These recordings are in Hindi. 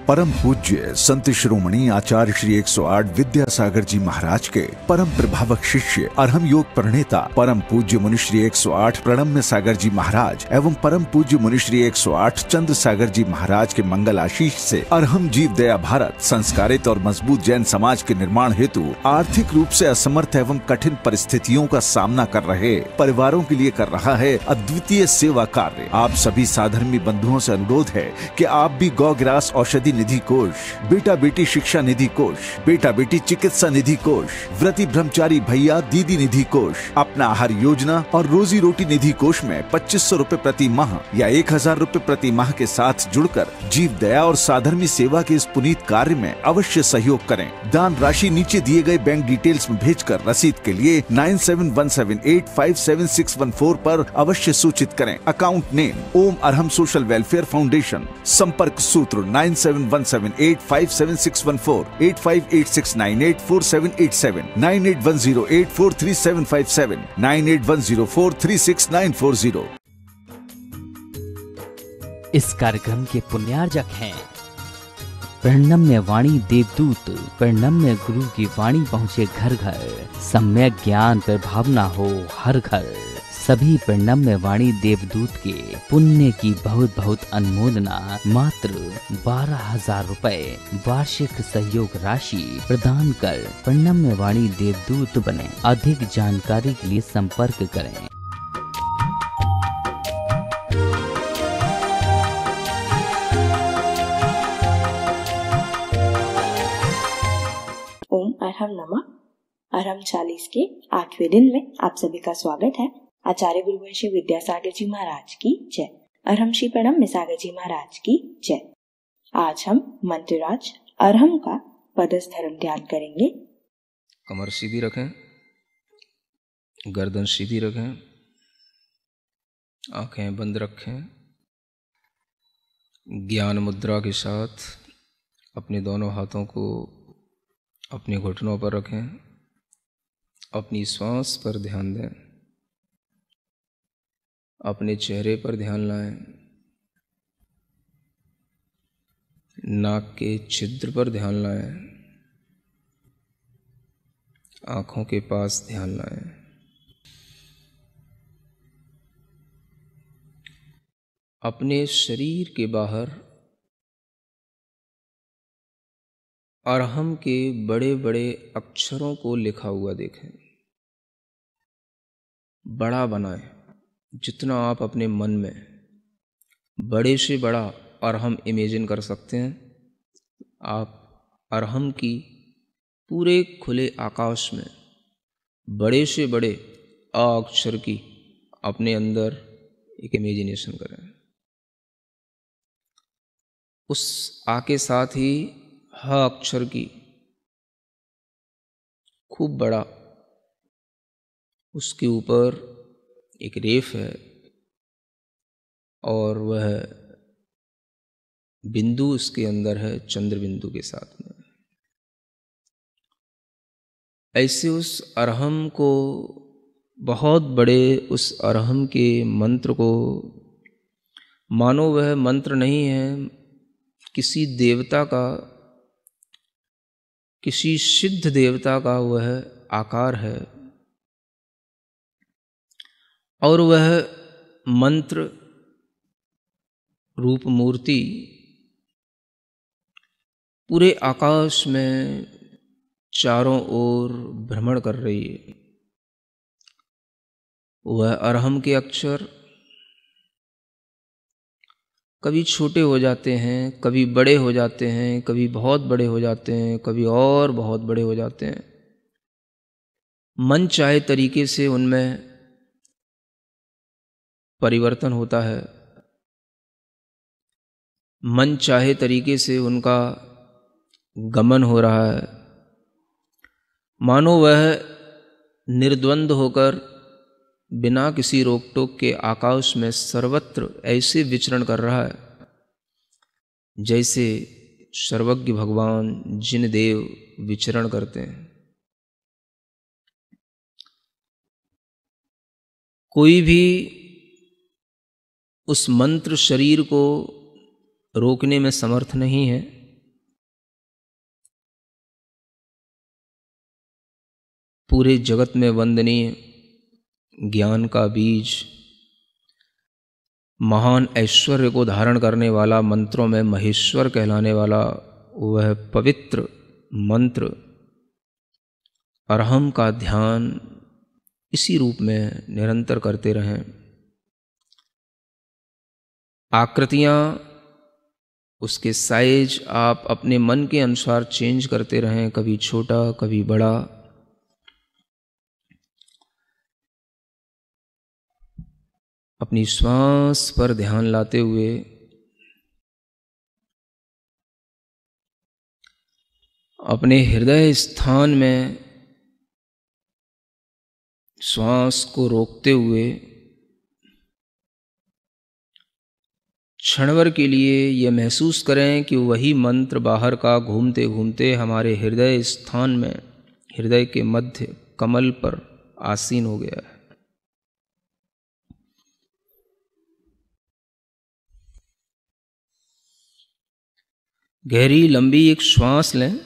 परम पूज्य संत शिरोमणि आचार्य श्री 108 विद्यासागर जी महाराज के परम प्रभावक शिष्य अरहम योग प्रणेता परम पूज्य मुनि श्री 108 प्रणम्य सागर जी महाराज एवं परम पूज्य मुनि श्री 108 चंद्र सागर जी महाराज के मंगल आशीष से अरहम जीव दया भारत संस्कारित और मजबूत जैन समाज के निर्माण हेतु आर्थिक रूप से असमर्थ एवं कठिन परिस्थितियों का सामना कर रहे परिवारों के लिए कर रहा है अद्वितीय सेवा कार्य। आप सभी साधर्मी बंधुओं से अनुरोध है कि आप भी गौ ग्रास औषधि निधि कोष, बेटा बेटी शिक्षा निधि कोष, बेटा बेटी चिकित्सा निधि कोष, व्रती ब्रह्मचारी भैया दीदी निधि कोष, अपना आहार योजना और रोजी रोटी निधि कोष में 2500 रूपए प्रति माह या 1000 रूपए प्रति माह के साथ जुड़कर जीव दया और साधर्मी सेवा के इस पुनीत कार्य में अवश्य सहयोग करें। दान राशि नीचे दिए गए बैंक डिटेल्स में भेजकर रसीद के लिए 9717857614 पर अवश्य सूचित करें। अकाउंट नेम ओम अरहम सोशल वेलफेयर फाउंडेशन। संपर्क सूत्र 9717857614, 8586984787, 9810843757, 9810436940। इस कार्यक्रम के पुण्यार्जक हैं प्रणम्य वाणी देवदूत। प्रणम्य गुरु की वाणी पहुँचे घर घर, सम्यक ज्ञान पर भावना हो हर घर। सभी प्रणम्य वाणी देवदूत के पुण्य की बहुत बहुत अनुमोदना मात्र 12,000 रुपए वार्षिक सहयोग राशि प्रदान कर प्रणम्य वाणी देवदूत बने। अधिक जानकारी के लिए संपर्क करें। ओम अरहम नमः। अरहम 40 के 8वें दिन में आप सभी का स्वागत है। आचार्य गुरुवंशी विद्यासागर जी महाराज की जय। अरहम श्री प्रणम्य सागर जी महाराज की जय। आज हम मंत्रराज अरहम का पदस्थर्म ध्यान करेंगे। कमर सीधी रखें, गर्दन सीधी रखें, आंखें बंद रखें। ज्ञान मुद्रा के साथ अपने दोनों हाथों को अपने घुटनों पर रखें। अपनी श्वास पर ध्यान दें, अपने चेहरे पर ध्यान लाएं, नाक के छिद्र पर ध्यान लाएं, आँखों के पास ध्यान लाएं। अपने शरीर के बाहर अरहम के बड़े बड़े अक्षरों को लिखा हुआ देखें। बड़ा बनाएं, जितना आप अपने मन में बड़े से बड़ा अरहम इमेजिन कर सकते हैं। आप अरहम की पूरे खुले आकाश में बड़े से बड़े अ अक्षर की अपने अंदर एक इमेजिनेशन करें। उस आ के साथ ही ह अक्षर की खूब बड़ा, उसके ऊपर एक रेफ है और वह बिंदु उसके अंदर है चंद्र बिंदु के साथ में। ऐसे उस अरहम को, बहुत बड़े उस अरहम के मंत्र को मानो वह मंत्र नहीं है, किसी देवता का, किसी सिद्ध देवता का वह आकार है और वह मंत्र रूप मूर्ति पूरे आकाश में चारों ओर भ्रमण कर रही है। वह अरहम के अक्षर कभी छोटे हो जाते हैं, कभी बड़े हो जाते हैं, कभी बहुत बड़े हो जाते हैं, कभी और बहुत बड़े हो जाते हैं। मन चाहे तरीके से उनमें परिवर्तन होता है, मन चाहे तरीके से उनका गमन हो रहा है, मानो वह निर्द्वंद होकर बिना किसी रोक टोक के आकाश में सर्वत्र ऐसे विचरण कर रहा है जैसे सर्वज्ञ भगवान जिन देव विचरण करते हैं। कोई भी उस मंत्र शरीर को रोकने में समर्थ नहीं है, पूरे जगत में वंदनीय ज्ञान का बीज, महान ऐश्वर्य को धारण करने वाला, मंत्रों में महेश्वर कहलाने वाला वह पवित्र मंत्र अरहम का ध्यान इसी रूप में निरंतर करते रहें। आकृतियाँ, उसके साइज आप अपने मन के अनुसार चेंज करते रहें, कभी छोटा कभी बड़ा। अपनी श्वास पर ध्यान लाते हुए अपने हृदय स्थान में श्वास को रोकते हुए क्षणभर के लिए यह महसूस करें कि वही मंत्र बाहर का घूमते घूमते हमारे हृदय स्थान में, हृदय के मध्य कमल पर आसीन हो गया है। गहरी लंबी एक श्वास लें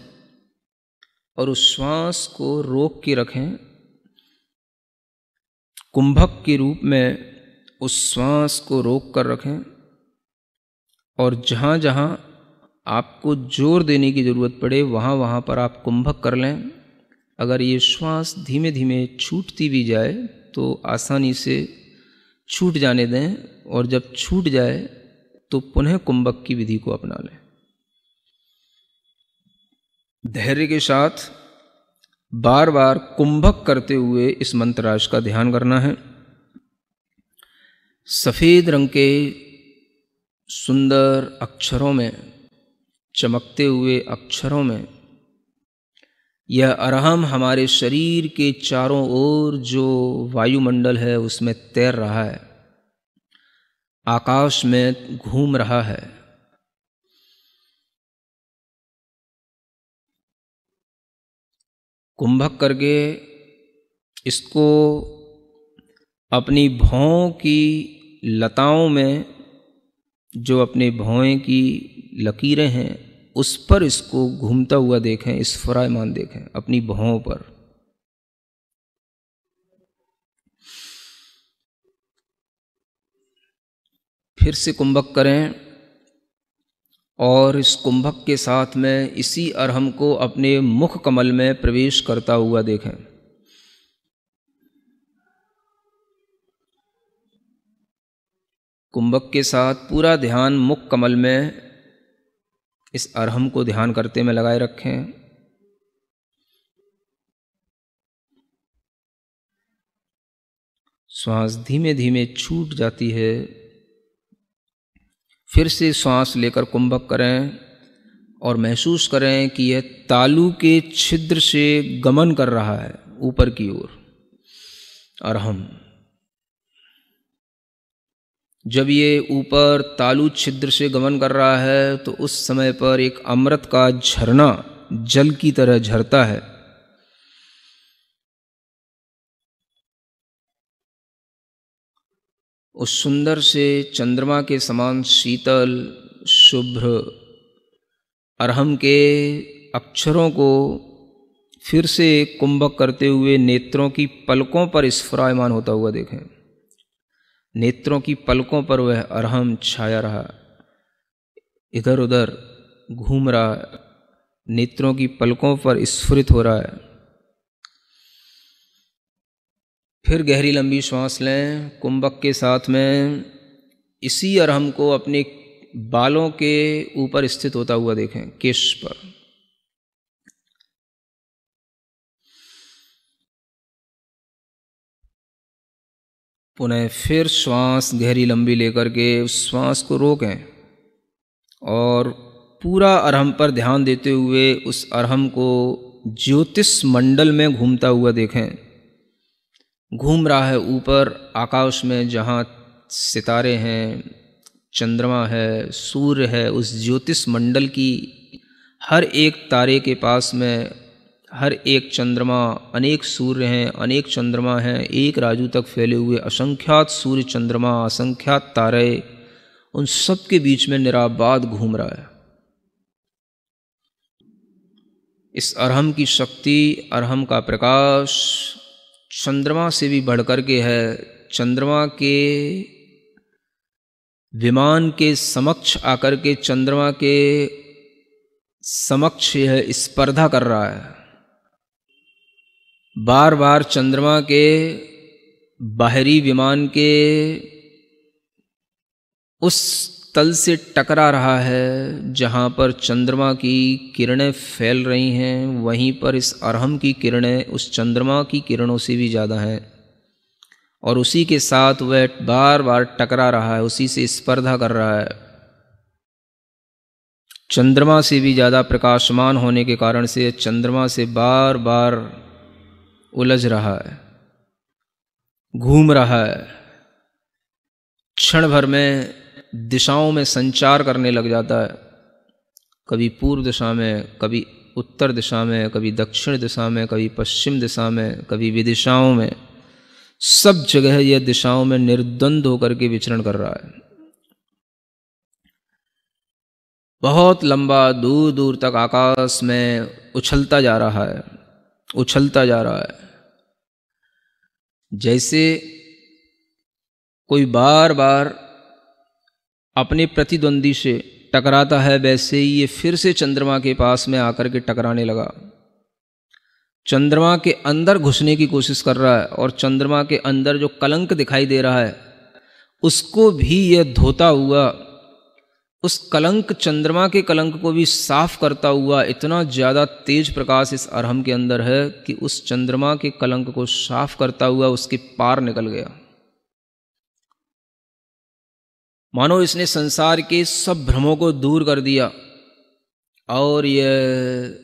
और उस श्वास को रोक के रखें। कुंभक के रूप में उस श्वास को रोक कर रखें और जहाँ जहाँ आपको जोर देने की ज़रूरत पड़े वहाँ वहाँ पर आप कुंभक कर लें। अगर ये श्वास धीमे धीमे छूटती भी जाए तो आसानी से छूट जाने दें, और जब छूट जाए तो पुनः कुंभक की विधि को अपना लें। धैर्य के साथ बार बार कुंभक करते हुए इस मंत्रराज का ध्यान करना है। सफ़ेद रंग के सुंदर अक्षरों में, चमकते हुए अक्षरों में यह अरहम हमारे शरीर के चारों ओर जो वायुमंडल है उसमें तैर रहा है, आकाश में घूम रहा है। कुंभक करके इसको अपनी भौं की लताओं में, जो अपने भौं की लकीरें हैं उस पर इसको घूमता हुआ देखें, स्फुरायमान देखें अपनी भौं पर। फिर से कुंभक करें और इस कुंभक के साथ में इसी अरहम को अपने मुख कमल में प्रवेश करता हुआ देखें। कुंभक के साथ पूरा ध्यान मुख कमल में इस अरहम को ध्यान करते में लगाए रखें। श्वास धीमे धीमे छूट जाती है। फिर से श्वास लेकर कुंभक करें और महसूस करें कि यह तालू के छिद्र से गमन कर रहा है ऊपर की ओर अरहम। जब ये ऊपर तालु छिद्र से गमन कर रहा है तो उस समय पर एक अमृत का झरना जल की तरह झरता है। उस सुंदर से चंद्रमा के समान शीतल शुभ्र अरहम के अक्षरों को फिर से कुंभक करते हुए नेत्रों की पलकों पर स्फुरायमान होता हुआ देखें। नेत्रों की पलकों पर वह अरहम छाया रहा, इधर उधर घूम रहा, नेत्रों की पलकों पर स्फुरित हो रहा है। फिर गहरी लंबी श्वास लें। कुंभक के साथ में इसी अरहम को अपने बालों के ऊपर स्थित होता हुआ देखें, केश पर। पुनः फिर श्वास गहरी लंबी लेकर के उस श्वास को रोकें और पूरा अरहम पर ध्यान देते हुए उस अरहम को ज्योतिष मंडल में घूमता हुआ देखें। घूम रहा है ऊपर आकाश में, जहाँ सितारे हैं, चंद्रमा है, सूर्य है, उस ज्योतिष मंडल की हर एक तारे के पास में हर एक चंद्रमा, अनेक सूर्य हैं, अनेक चंद्रमा हैं, एक राजू तक फैले हुए असंख्यात सूर्य चंद्रमा, असंख्यात तारे, उन सब के बीच में निराबाद घूम रहा है। इस अरहम की शक्ति, अरहम का प्रकाश चंद्रमा से भी बढ़कर के है। चंद्रमा के विमान के समक्ष आकर के चंद्रमा के समक्ष यह स्पर्धा कर रहा है। बार बार चंद्रमा के बाहरी विमान के उस तल से टकरा रहा है जहाँ पर चंद्रमा की किरणें फैल रही हैं, वहीं पर इस अरहम की किरणें उस चंद्रमा की किरणों से भी ज़्यादा हैं और उसी के साथ वह बार बार टकरा रहा है, उसी से स्पर्धा कर रहा है। चंद्रमा से भी ज़्यादा प्रकाशमान होने के कारण से चंद्रमा से बार बार उलझ रहा है, घूम रहा है। क्षण भर में दिशाओं में संचार करने लग जाता है, कभी पूर्व दिशा में, कभी उत्तर दिशा में, कभी दक्षिण दिशा में, कभी पश्चिम दिशा में, कभी विदिशाओं में। सब जगह यह दिशाओं में निर्द्वंद होकर के विचरण कर रहा है। बहुत लंबा दूर दूर तक आकाश में उछलता जा रहा है, उछलता जा रहा है। जैसे कोई बार बार अपने प्रतिद्वंदी से टकराता है, वैसे ही ये फिर से चंद्रमा के पास में आकर के टकराने लगा। चंद्रमा के अंदर घुसने की कोशिश कर रहा है और चंद्रमा के अंदर जो कलंक दिखाई दे रहा है उसको भी यह धोता हुआ, उस कलंक, चंद्रमा के कलंक को भी साफ करता हुआ, इतना ज़्यादा तेज प्रकाश इस अरहम के अंदर है कि उस चंद्रमा के कलंक को साफ करता हुआ उसके पार निकल गया। मानो इसने संसार के सब भ्रमों को दूर कर दिया और यह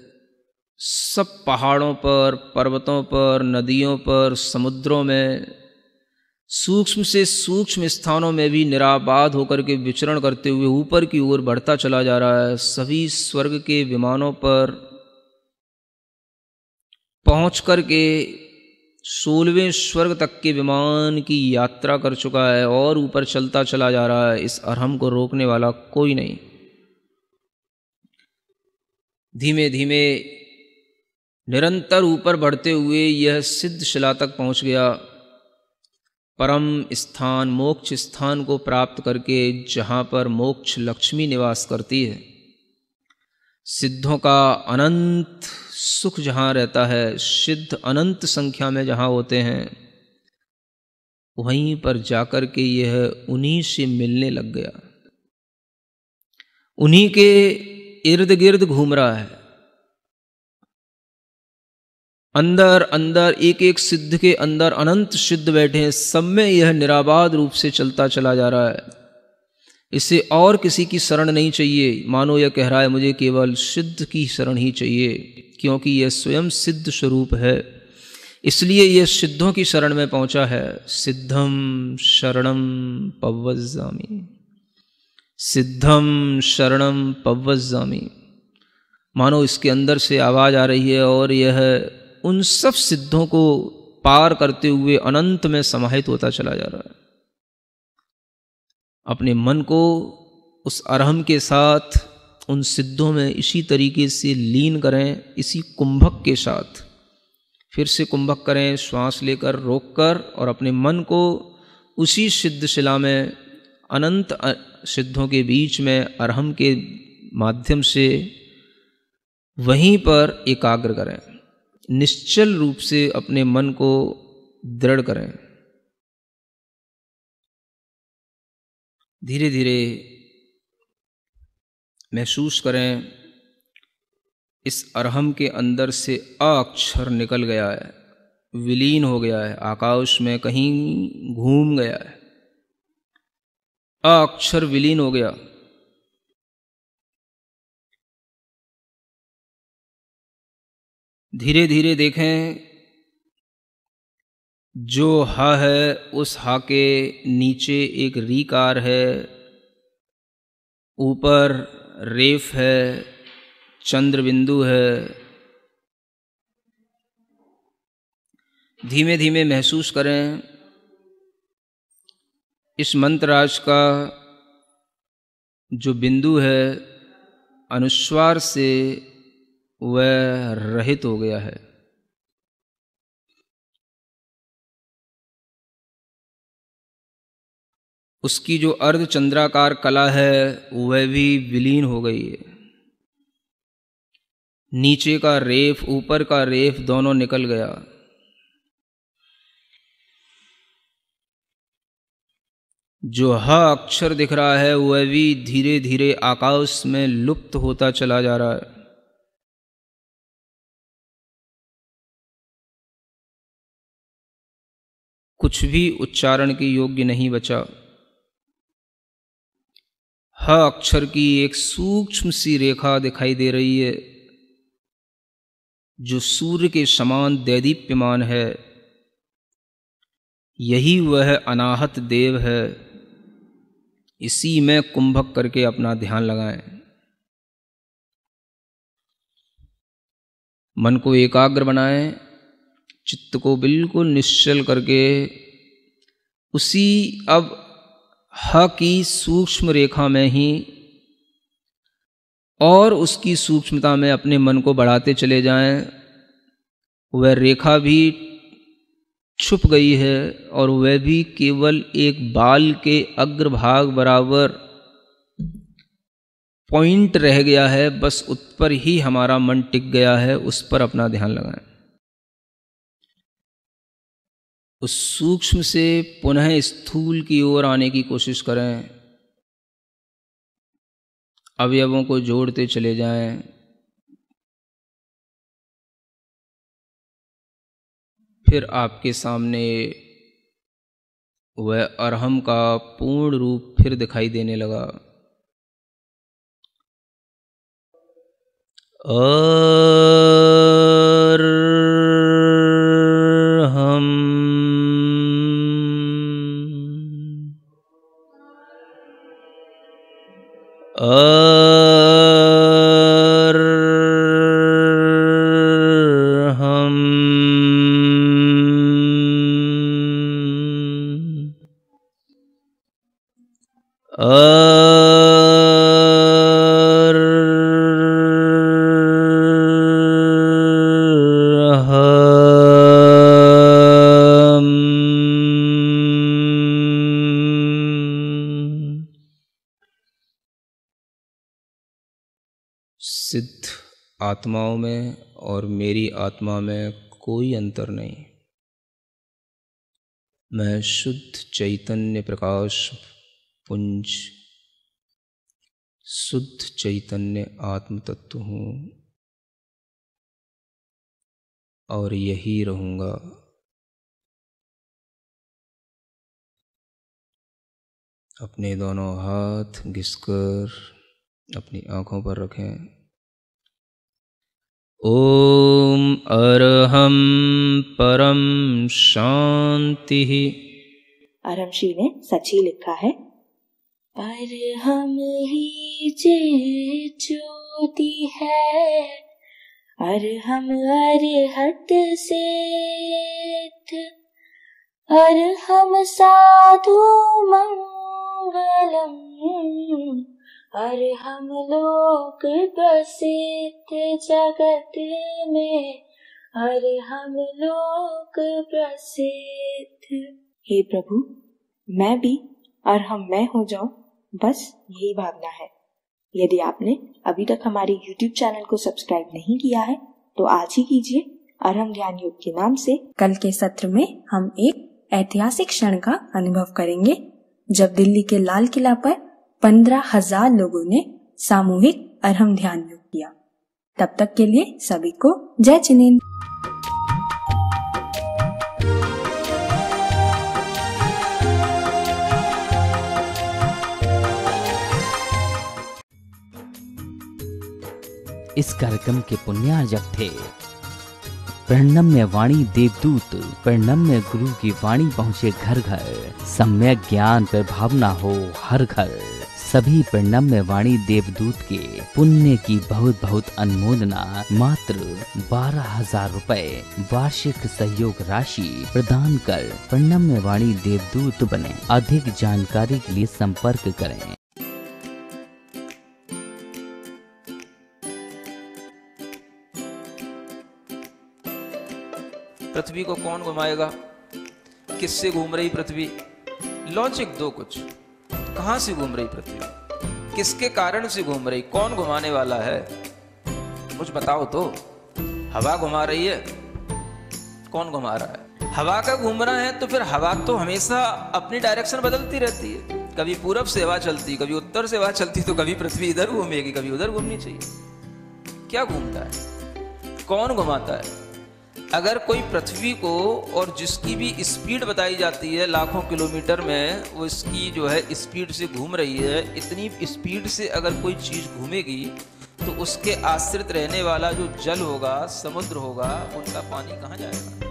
सब पहाड़ों पर, पर्वतों पर, नदियों पर, समुद्रों में, सूक्ष्म से सूक्ष्म स्थानों में भी निराबाद होकर के विचरण करते हुए ऊपर की ओर बढ़ता चला जा रहा है। सभी स्वर्ग के विमानों पर पहुंच कर के 16वें स्वर्ग तक के विमान की यात्रा कर चुका है और ऊपर चलता चला जा रहा है। इस अरहम को रोकने वाला कोई नहीं। धीमे धीमे निरंतर ऊपर बढ़ते हुए यह सिद्ध शिला तक पहुंच गया, परम स्थान, मोक्ष स्थान को प्राप्त करके, जहाँ पर मोक्ष लक्ष्मी निवास करती है। सिद्धों का अनंत सुख जहाँ रहता है, सिद्ध अनंत संख्या में जहाँ होते हैं, वहीं पर जाकर के यह उन्हीं से मिलने लग गया, उन्हीं के इर्द गिर्द घूम रहा है। अंदर अंदर एक एक सिद्ध के अंदर अनंत सिद्ध बैठे हैं, सब में यह निराबाद रूप से चलता चला जा रहा है। इसे और किसी की शरण नहीं चाहिए। मानो यह कह रहा है मुझे केवल सिद्ध की शरण ही चाहिए, क्योंकि यह स्वयं सिद्ध स्वरूप है, इसलिए यह सिद्धों की शरण में पहुंचा है। सिद्धम शरणम पव्वज्जामि, सिद्धम शरणम पव्वज्जामि। मानो इसके अंदर से आवाज आ रही है और यह उन सब सिद्धों को पार करते हुए अनंत में समाहित होता चला जा रहा है। अपने मन को उस अरहम के साथ उन सिद्धों में इसी तरीके से लीन करें, इसी कुंभक के साथ। फिर से कुंभक करें, श्वास लेकर, रोककर, और अपने मन को उसी सिद्ध शिला में, अनंत सिद्धों के बीच में, अरहम के माध्यम से वहीं पर एकाग्र करें। निश्चल रूप से अपने मन को दृढ़ करें। धीरे धीरे महसूस करें इस अरहम के अंदर से अ अक्षर निकल गया है, विलीन हो गया है, आकाश में कहीं घूम गया है। अ अक्षर विलीन हो गया। धीरे धीरे देखें, जो हा है उस हा के नीचे एक रीकार है, ऊपर रेफ है, चंद्र बिंदु है। धीमे धीमे महसूस करें इस मंत्रराज का जो बिंदु है, अनुस्वार से वह रहित हो गया है। उसकी जो अर्धचंद्राकार कला है वह भी विलीन हो गई है। नीचे का रेफ ऊपर का रेफ दोनों निकल गया। जो ह अक्षर दिख रहा है वह भी धीरे धीरे आकाश में लुप्त होता चला जा रहा है। कुछ भी उच्चारण के योग्य नहीं बचा। ह अक्षर की एक सूक्ष्म सी रेखा दिखाई दे रही है जो सूर्य के समान दैदीप्यमान है। यही वह अनाहत देव है। इसी में कुंभक करके अपना ध्यान लगाएं। मन को एकाग्र बनाएं। चित्त को बिल्कुल निश्चल करके उसी अब ह की सूक्ष्म रेखा में ही और उसकी सूक्ष्मता में अपने मन को बढ़ाते चले जाएं। वह रेखा भी छुप गई है और वह भी केवल एक बाल के अग्रभाग बराबर पॉइंट रह गया है। बस उस पर ही हमारा मन टिक गया है। उस पर अपना ध्यान लगाएं। उस सूक्ष्म से पुनः स्थूल की ओर आने की कोशिश करें। अवयवों को जोड़ते चले जाएं। फिर आपके सामने वह अरहम का पूर्ण रूप फिर दिखाई देने लगा। अरहम सिद्ध आत्माओं में और मेरी आत्मा में कोई अंतर नहीं। मैं शुद्ध चैतन्य प्रकाश पुंज, शुद्ध चैतन्य आत्म तत्व हूँ और यही रहूँगा। अपने दोनों हाथ घिसकर अपनी आँखों पर रखें। ओम अरहम परम शांति। अरहम ने सच ही लिखा है। अरहम ही जे ज्योति है, अरहम अरहत सिद्ध, अरहम साधु मंगलम, अरहम लोक प्रसिद्ध जगत में, अरहम लोक प्रसिद्ध। हे प्रभु, मैं भी अरहम मैं हो जाऊं, बस यही भावना है। यदि आपने अभी तक हमारे YouTube चैनल को सब्सक्राइब नहीं किया है तो आज ही कीजिए। अरहम ध्यान योग के नाम से कल के सत्र में हम एक ऐतिहासिक क्षण का अनुभव करेंगे जब दिल्ली के लाल किला पर 15,000 लोगों ने सामूहिक अरहम ध्यान योग किया। तब तक के लिए सभी को जय जिनेन्द्र। इस कार्यक्रम के पुण्यार्जक थे प्रणम्य वाणी देवदूत। प्रणम्य गुरु की वाणी पहुँचे घर घर, सम्यक ज्ञान पर भावना हो हर घर। सभी प्रणम्य वाणी देवदूत के पुण्य की बहुत बहुत अनुमोदना मात्र 12,000 रुपए वार्षिक सहयोग राशि प्रदान कर प्रणम्य वाणी देवदूत बने। अधिक जानकारी के लिए संपर्क करें। पृथ्वी को कौन घुमाएगा? किससे घूम रही पृथ्वी? लॉजिक दो कुछ। कहां से घूम रही पृथ्वी? किसके कारण से घूम रही? कौन घुमाने वाला है? कुछ बताओ तो। हवा घुमा रही है? कौन घुमा रहा है? हवा का घूमना है तो फिर हवा तो हमेशा अपनी डायरेक्शन बदलती रहती है। कभी पूरब से हवा चलती, कभी उत्तर से हवा चलती, तो कभी पृथ्वी इधर घूमेगी, कभी उधर घूमनी चाहिए। क्या घूमता है? कौन घुमाता है? अगर कोई पृथ्वी को, और जिसकी भी स्पीड बताई जाती है लाखों किलोमीटर में, वो इसकी जो है स्पीड से घूम रही है, इतनी स्पीड से अगर कोई चीज घूमेगी तो उसके आश्रित रहने वाला जो जल होगा, समुद्र होगा, उनका पानी कहाँ जाएगा?